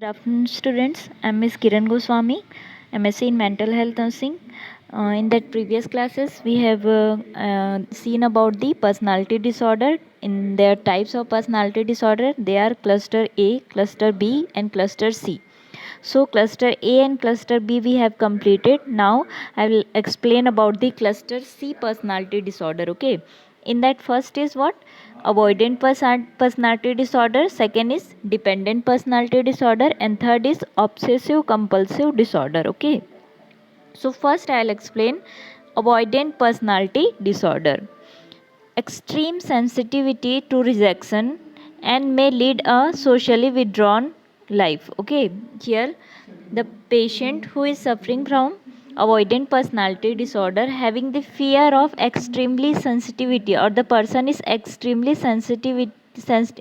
Good afternoon, students. I'm Ms. Kiran Goswami, MSc in Mental Health Nursing. In that previous classes, we have seen about the personality disorder. In their types of personality disorder, they are cluster A, cluster B, and cluster C. So cluster A and cluster B we have completed. Now I will explain about the cluster C personality disorder. Okay. In that, first is what? Avoidant personality disorder, second is dependent personality disorder, and third is obsessive compulsive disorder. Okay. So first I'll explain avoidant personality disorder. Extreme sensitivity to rejection and may lead a socially withdrawn life. Okay, here the patient who is suffering from avoidant personality disorder having the fear of extremely sensitivity, or the person is extremely sensitive,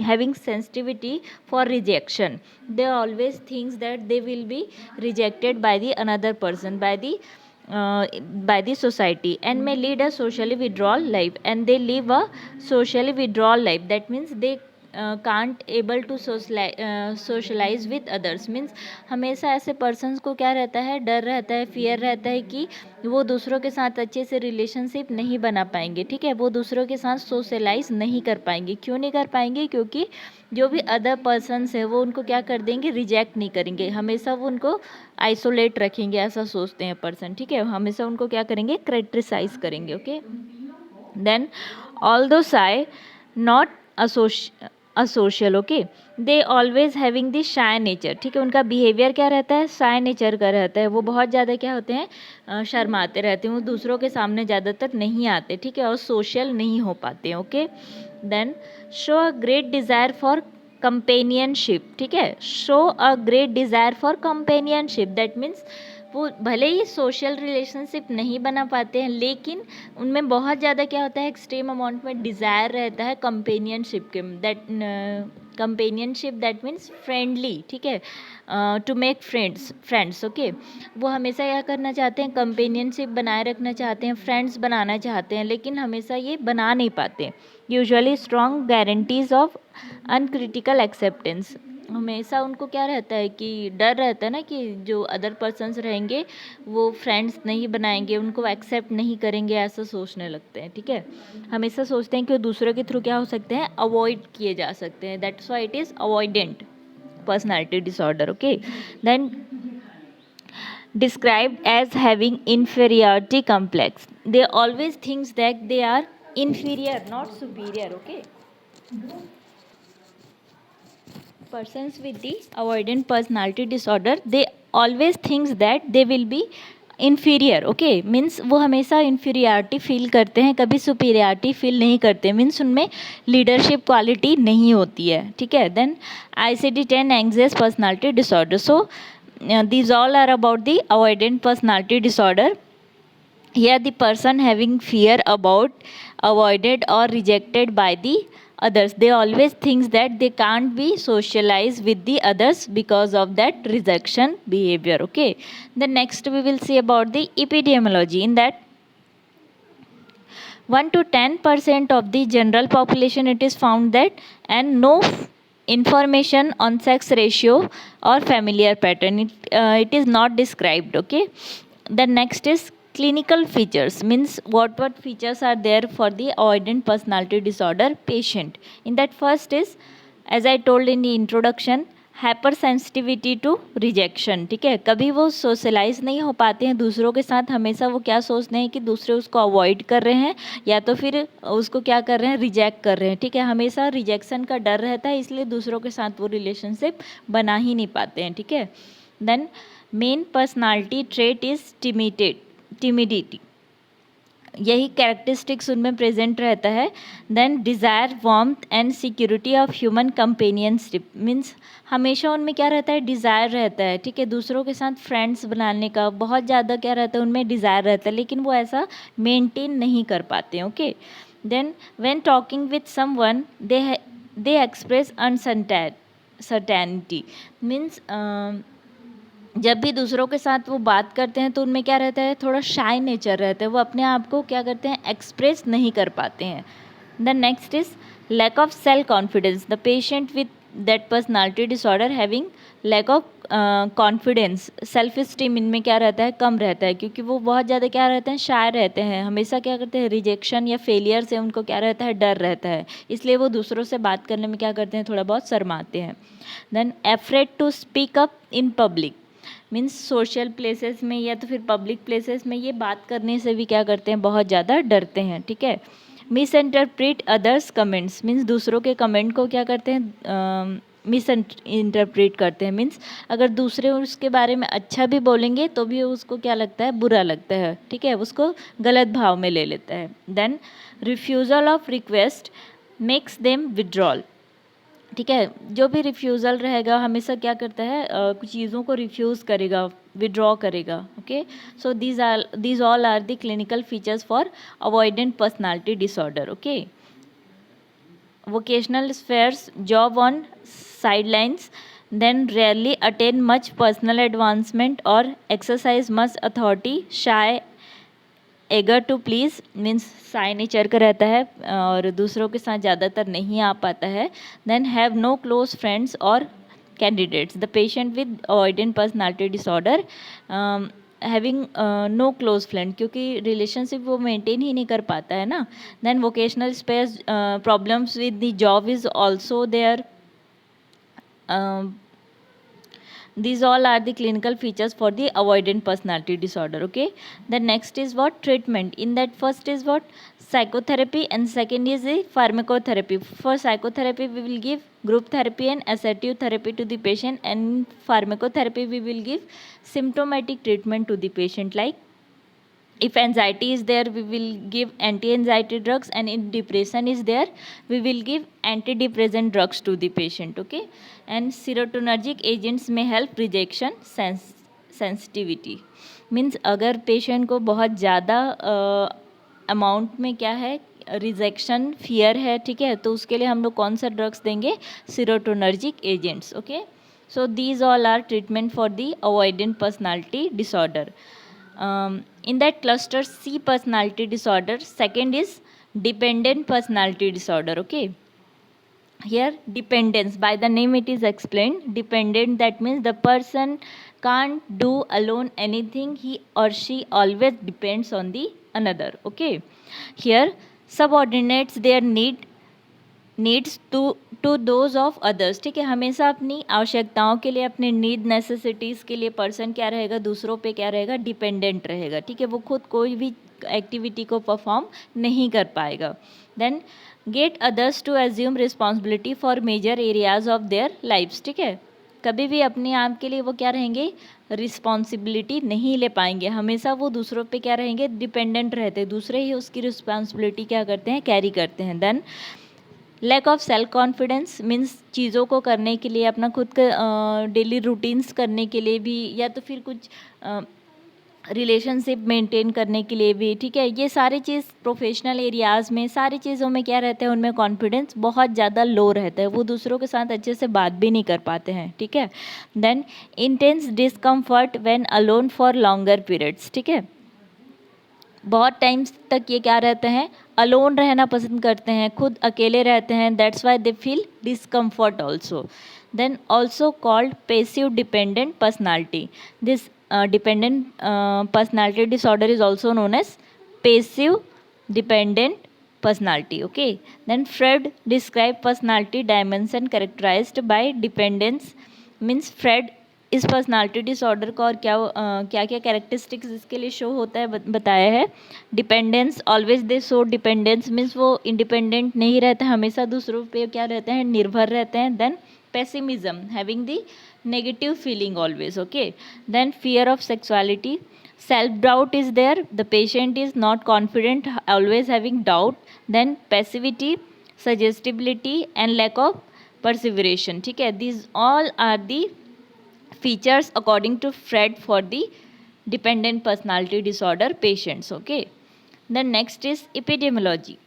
having sensitivity for rejection. They always thinks that they will be rejected by the another person, uh, by the society, and may lead a socially withdrawal life, and they live a socially withdrawal life. That means they can't able to socialize with others. Means हमेशा ऐसे persons को क्या रहता है, डर रहता है, fear रहता है कि वो दूसरों के साथ अच्छे से रिलेशनशिप नहीं बना पाएंगे. ठीक है, वो दूसरों के साथ सोशलाइज नहीं कर पाएंगे. क्यों नहीं कर पाएंगे? क्योंकि जो भी अदर पर्सन्स है वो उनको क्या कर देंगे, रिजेक्ट नहीं करेंगे. हमेशा वो उनको आइसोलेट रखेंगे, ऐसा सोचते हैं पर्सन. ठीक है, हमेशा उनको क्या करेंगे, क्रिटिसाइज करेंगे. Okay, then although shy not asocial. Okay, they always having the shy nature. ठीक है, उनका बिहेवियर क्या रहता है, शाय नेचर का रहता है. वो बहुत ज़्यादा क्या होते हैं, शर्माते रहते हैं. वो दूसरों के सामने ज़्यादातर नहीं आते. ठीक है, और सोशल नहीं हो पाते हैं. Okay, then show a great desire for companionship. ठीक है, show a great desire for companionship. That means वो भले ही सोशल रिलेशनशिप नहीं बना पाते हैं, लेकिन उनमें बहुत ज़्यादा क्या होता है, एक्सट्रीम अमाउंट में डिज़ायर रहता है कंपेनियनशिप के. That companionship that means friendly. ठीक है, टू मेक फ्रेंड्स. ओके, वो हमेशा क्या करना चाहते हैं, कंपेनियनशिप बनाए रखना चाहते हैं, फ्रेंड्स बनाना चाहते हैं, लेकिन हमेशा ये बना नहीं पाते. Usually strong guarantees of uncritical acceptance. हमेशा उनको क्या रहता है कि डर रहता है ना कि जो अदर पर्सन्स रहेंगे वो फ्रेंड्स नहीं बनाएंगे, उनको एक्सेप्ट नहीं करेंगे, ऐसा सोचने लगते हैं. ठीक है, हमेशा सोचते हैं कि वो दूसरों के थ्रू क्या हो सकते हैं, अवॉइड किए जा सकते हैं. That's why it is avoidant personality disorder. Okay, then described as having inferiority complex. They always thinks that they are inferior, not superior. Okay, persons with the avoidant personality disorder, they always thinks that they will be inferior. Okay, means वो हमेशा inferiority feel करते हैं, कभी superiority feel नहीं करते. Means उनमें leadership quality नहीं होती है. ठीक है, then ICD-10 anxious personality disorder. So these all are about the avoidant personality disorder. Here the person having fear about avoided or rejected by the others. They always thinks that they can't be socialized with the others because of that rejection behavior. Okay, the next we will see about the epidemiology. In that 1 to 10% of the general population it is found that, and no information on sex ratio or familiar pattern. It is not described. Okay, the next is clinical features. Means what features are there for the avoidant personality disorder patient. In that, first is, as I told in the introduction, hypersensitivity to rejection. ठीक है, कभी वो socialise नहीं हो पाते हैं दूसरों के साथ. हमेशा वो क्या सोचते हैं कि दूसरे उसको अवॉइड कर रहे हैं या तो फिर उसको क्या कर रहे हैं, रिजेक्ट कर रहे हैं. ठीक है, हमेशा रिजेक्शन का डर रहता है, इसलिए दूसरों के साथ वो रिलेशनशिप बना ही नहीं पाते हैं. ठीक है, then main personality trait is timidity. यही कैरेक्टरिस्टिक्स उनमें प्रेजेंट रहता है. Then desire warmth and security of human companionship. Means हमेशा उनमें क्या रहता है, डिज़ायर रहता है. ठीक है, दूसरों के साथ फ्रेंड्स बनाने का बहुत ज़्यादा क्या रहता है, उनमें डिज़ायर रहता है, लेकिन वो ऐसा मेंटेन नहीं कर पाते हैं. Okay, then when talking with someone they express uncertainty. Means जब भी दूसरों के साथ वो बात करते हैं तो उनमें क्या रहता है, थोड़ा शाय नेचर रहता है. वो अपने आप को क्या करते हैं, एक्सप्रेस नहीं कर पाते हैं. The next is lack of self confidence. The patient with that personality disorder having lack of confidence, self esteem इनमें क्या रहता है, कम रहता है, क्योंकि वो बहुत ज़्यादा क्या रहते हैं, शाय रहते हैं, हमेशा क्या करते हैं, रिजेक्शन या फेलियर से उनको क्या रहता है, डर रहता है, इसलिए वो दूसरों से बात करने में क्या करते हैं, थोड़ा बहुत शर्माते हैं. Then afraid to speak up in public, means social places में या तो फिर पब्लिक प्लेसेस में ये बात करने से भी क्या करते हैं, बहुत ज़्यादा डरते हैं. ठीक है. Miss interpret others comments, means दूसरों के कमेंट को क्या करते हैं, मिस इंटरप्रेट करते हैं. मीन्स अगर दूसरे उसके बारे में अच्छा भी बोलेंगे तो भी उसको क्या लगता है, बुरा लगता है. ठीक है, उसको गलत भाव में ले लेता है. Then refusal of request makes them withdrawal. ठीक है, जो भी रिफ्यूज़ल रहेगा हमेशा क्या करता है, कुछ चीज़ों को रिफ्यूज़ करेगा, विड्रॉ करेगा. Okay, so these all are the clinical features for avoidant personality disorder. Okay, vocational spheres, job on sidelines, then rarely attain much personal advancement or exercise much authority, shy, eager to please, means shy nature का रहता है और दूसरों के साथ ज़्यादातर नहीं आ पाता है. then have no close friends or candidates. The patient with avoidant personality disorder having no close friend, क्योंकि रिलेशनशिप वो मेंटेन ही नहीं कर पाता है ना. Then vocational space problems with the job is also there. These all are the clinical features for the avoidant personality disorder. Okay, the next is what, treatment. In that first is what, psychotherapy, and second is the pharmacotherapy. For psychotherapy we will give group therapy and assertive therapy to the patient, and pharmacotherapy we will give symptomatic treatment to the patient. Like if anxiety is there we will give anti-anxiety drugs, and if depression is there we will give antidepressant drugs to the patient. Okay, and serotonergic agents may help rejection sensitivity. Means अगर patient को बहुत ज़्यादा amount में क्या है, rejection fear है, ठीक है, तो उसके लिए हम लोग कौन सा ड्रग्स देंगे, serotonergic agents. Okay, so these all are treatment for the avoidant personality disorder. In that cluster C personality disorder, second is dependent personality disorder. Okay, here dependence, by the name it is explained. Dependent, that means the person can't do alone anything, he or she always depends on the another. Okay, here subordinates their needs to those of others. ठीक है, हमेशा अपनी आवश्यकताओं के लिए, अपनी need necessities के लिए पर्सन क्या रहेगा, दूसरों पे क्या रहेगा, डिपेंडेंट रहेगा. ठीक है, वो खुद कोई भी एक्टिविटी को परफॉर्म नहीं कर पाएगा. Then get others to assume responsibility for major areas of their lifes. ठीक है, कभी भी अपने आप के लिए वो क्या रहेंगे, रिस्पॉन्सिबिलिटी नहीं ले पाएंगे, हमेशा वो दूसरों पे क्या रहेंगे, डिपेंडेंट रहते, दूसरे ही उसकी रिस्पॉन्सिबिलिटी क्या करते हैं, कैरी करते हैं. Then lack of self confidence, means चीज़ों को करने के लिए, अपना खुद का डेली रूटीन्स करने के लिए भी, या तो फिर कुछ रिलेशनशिप मेंटेन करने के लिए भी. ठीक है, ये सारी चीज़ प्रोफेशनल एरियाज़ में, सारी चीज़ों में क्या रहता है, उनमें कॉन्फिडेंस बहुत ज़्यादा लो रहता है, वो दूसरों के साथ अच्छे से बात भी नहीं कर पाते हैं. ठीक है. Then intense discomfort when alone for longer periods. ठीक है, बहुत टाइम्स तक ये क्या रहते हैं, अलोन रहना पसंद करते हैं, खुद अकेले रहते हैं. That's why they feel discomfort also. Then also called passive dependent personality. This dependent personality disorder is also known as passive dependent personality. Okay, then Freud described personality dimension characterized by dependence. Means Freud इस personality disorder का और क्या क्या characteristics इसके लिए show होता है बताया है. Dependence, always they show dependence, means वो इंडिपेंडेंट नहीं रहता, हमेशा दूसरों पे क्या रहते हैं, निर्भर रहते हैं. Then pessimism, having the negative feeling always. Okay, then fear of sexuality, self doubt is there, the patient is not confident, always having doubt. Then passivity, suggestibility and lack of perseveration. ठीक है, these all are the features according to Freud for the dependent personality disorder patients. Okay, the next is epidemiology,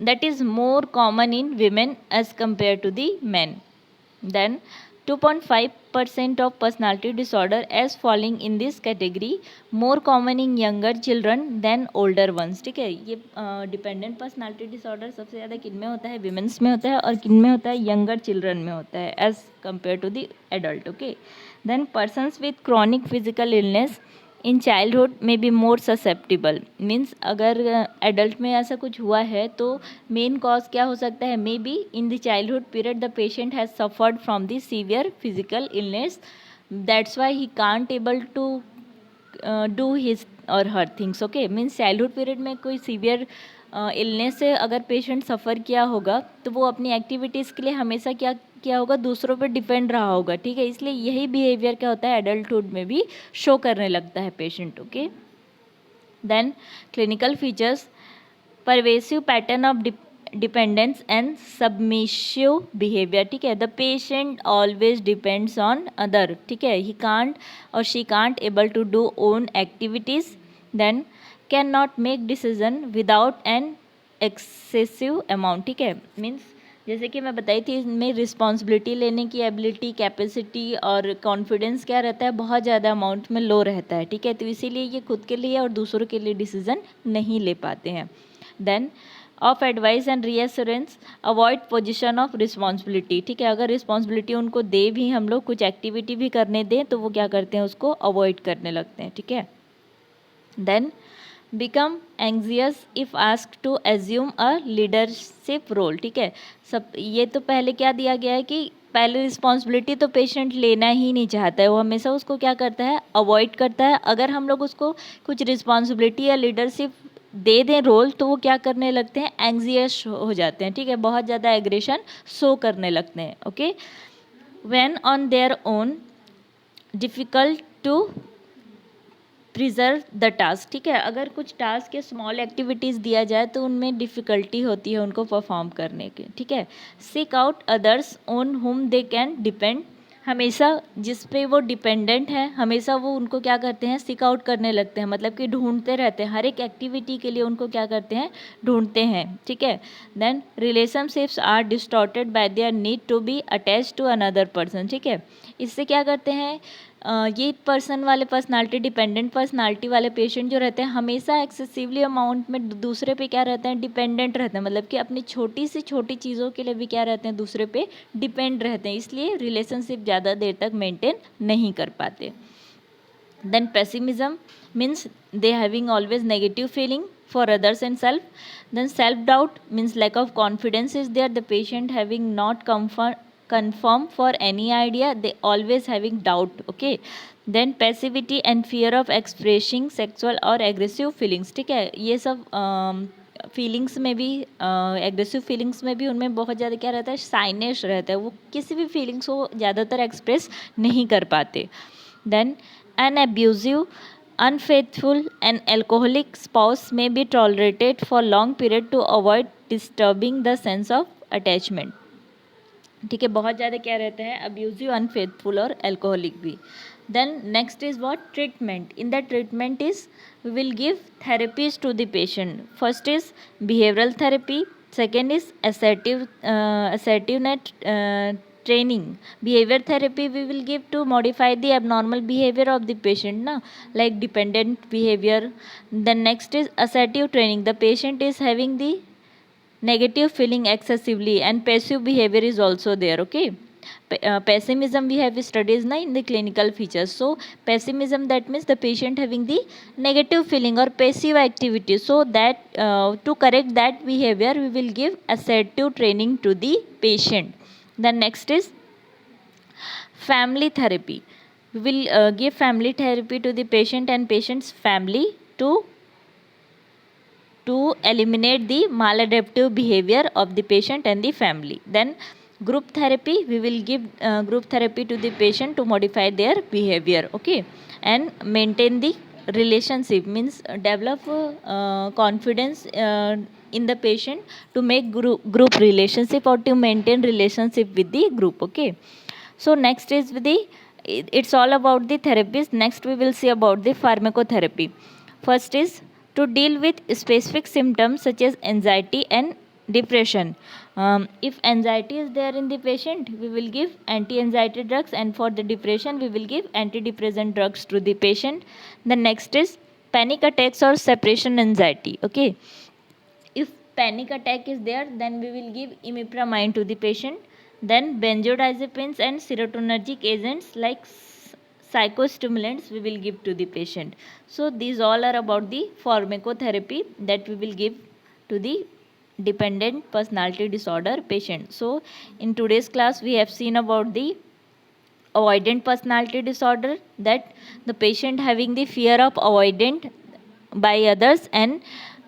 that is more common in women as compared to the men. Then 2.5% of personality disorder as falling in this category, more common in younger children than older ones. ठीक है, ये dependent personality disorder सबसे ज़्यादा किन में होता है, women's में होता है, और किन में होता है, यंगर चिल्ड्रन में होता है as compare to the adult. Okay, then persons with chronic physical illness in childhood में बी मोर ससेप्टिबल. मीन्स अगर एडल्ट में ऐसा कुछ हुआ है तो मेन कॉज क्या हो सकता है, maybe in the childhood period the patient has suffered from the severe physical illness, that's why he can't able to do his or her things. Okay, means childhood period में कोई severe illness से अगर patient सफ़र किया होगा तो वो अपनी activities के लिए हमेशा क्या किया होगा, दूसरों पर डिपेंड रहा होगा. ठीक है, इसलिए यही बिहेवियर क्या होता है, एडल्टहुड में भी शो करने लगता है patient. Okay, then clinical features, pervasive pattern of dependence and submissive behaviour. ठीक है, the patient always depends on other. ठीक है, ही कांट और she can't able to do own activities. Then can not make decision without an excessive amount. ठीक है, means जैसे कि मैं बताई थी, इसमें रिस्पॉन्सिबिलिटी लेने की एबिलिटी, कैपेसिटी और कॉन्फिडेंस क्या रहता है, बहुत ज़्यादा अमाउंट में लो रहता है. ठीक है, तो इसीलिए ये खुद के लिए और दूसरों के लिए डिसीजन नहीं ले पाते हैं. Then of advice and reassurance, avoid position of responsibility. ठीक है, अगर रिस्पॉन्सिबिलिटी उनको दे भी, हम लोग कुछ एक्टिविटी भी करने दें, तो वो क्या करते हैं, उसको अवॉइड करने लगते हैं. ठीक है, then become anxious if asked to assume a leadership role. ठीक है, सब ये तो पहले क्या दिया गया है कि पहले रिस्पॉन्सिबिलिटी तो पेशेंट लेना ही नहीं चाहता है, वो हमेशा उसको क्या करता है, अवॉइड करता है. अगर हम लोग उसको कुछ रिस्पॉन्सिबिलिटी या लीडरशिप दे दें रोल, तो वो क्या करने लगते हैं, एंग्जियस हो जाते हैं. ठीक है, बहुत ज़्यादा एग्रेशन शो करने लगते हैं. Okay, when on their own difficult to preserve the task. ठीक है, अगर कुछ टास्क या स्मॉल एक्टिविटीज़ दिया जाए तो उनमें डिफ़िकल्टी होती है उनको परफॉर्म करने की. ठीक है, सीक आउट अदर्स ऑन हुम दे कैन डिपेंड. हमेशा जिस पे वो डिपेंडेंट है, हमेशा वो उनको क्या करते हैं, सीक आउट करने लगते हैं, मतलब कि ढूंढते रहते हैं, हर एक एक्टिविटी के लिए उनको क्या करते हैं, ढूंढते हैं. ठीक है, then relationships are distorted by their need to be attach to another person. ठीक है, इससे क्या करते हैं, ये पर्सन वाले पर्सनालिटी, डिपेंडेंट पर्सनालिटी वाले पेशेंट जो रहते हैं, हमेशा एक्सेसिवली अमाउंट में दूसरे पे क्या रहते हैं, डिपेंडेंट रहते हैं, मतलब कि अपनी छोटी से छोटी चीज़ों के लिए भी क्या रहते हैं, दूसरे पे डिपेंड रहते हैं, इसलिए रिलेशनशिप ज़्यादा देर तक मेंटेन नहीं कर पाते. Then pessimism means they having always negative feeling for others and self. Then self doubt means lack of confidence is there, the patient having not confirm for any idea, they always having doubt. Okay, then passivity and fear of expressing sexual or aggressive feelings. ठीक है, ये सब feelings में भी, aggressive feelings में भी उनमें बहुत ज़्यादा क्या रहता है, शाइनेस रहता है, वो किसी भी फीलिंग्स को ज़्यादातर एक्सप्रेस नहीं कर पाते. Then an abusive, unfaithful and alcoholic spouse may be tolerated for long period to avoid disturbing the sense of attachment. ठीक है, बहुत ज़्यादा क्या रहता है, अब्यूजिव, अनफेथफुल और एल्कोहलिक भी. Then next is what, treatment. In the treatment is we will give therapies to the patient. First is behavioural therapy, second is assertiveness training. Behavior therapy we will give to modify the abnormal behavior of the patient, na, like dependent behavior. Then next is assertive training, the patient is having the negative feeling excessively and passive behavior is also there. Okay, pessimism we have studies na in the clinical features. So pessimism, that means the patient having the negative feeling or passive activity, so that to correct that behavior we will give assertive training to the patient. Then next is family therapy. We will give family therapy to the patient and patient's family to eliminate the maladaptive behavior of the patient and the family. Then group therapy, we will give group therapy to the patient to modify their behavior. Okay, and maintain the relationship, means develop confidence in the patient to make group relationship or to maintain relationship with the group. Okay, so next is it's all about the therapies. Next we will see about the pharmacotherapy. First is to deal with specific symptoms such as anxiety and depression. If anxiety is there in the patient, we will give anti-anxiety drugs, and for the depression we will give antidepressant drugs to the patient. The next is panic attacks or separation anxiety. Okay, if panic attack is there, then we will give imipramine to the patient. Then benzodiazepines and serotonergic agents like psychostimulants we will give to the patient. So these all are about the pharmacotherapy that we will give to the dependent personality disorder patient. So in today's class we have seen about the avoidant personality disorder, that the patient having the fear of avoidant by others, and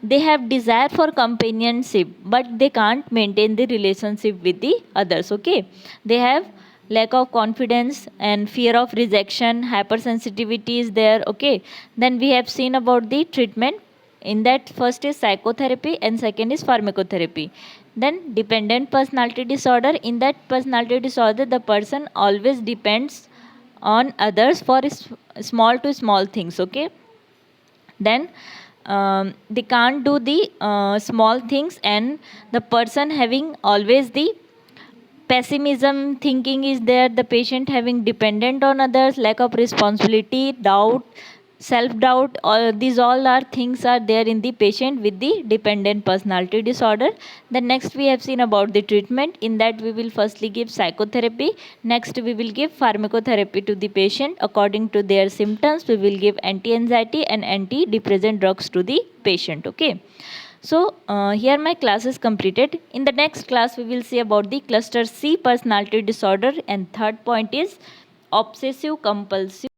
they have desire for companionship but they can't maintain the relationship with the others. Okay, they have lack of confidence and fear of rejection, hypersensitivity is there. Okay, then we have seen about the treatment. In that, first is psychotherapy and second is pharmacotherapy. Then dependent personality disorder. In that personality disorder, the person always depends on others for small to small things. Okay, then they can't do the small things, and the person having always the pessimism thinking is there, the patient having dependent on others, lack of responsibility, doubt, self doubt, all these all are things are there in the patient with the dependent personality disorder. Then next we have seen about the treatment. In that we will firstly give psychotherapy, next we will give pharmacotherapy to the patient. According to their symptoms we will give anti anxiety and antidepressant drugs to the patient. Okay, so here my class is completed. In the next class we will see about the cluster C personality disorder, and third point is obsessive compulsive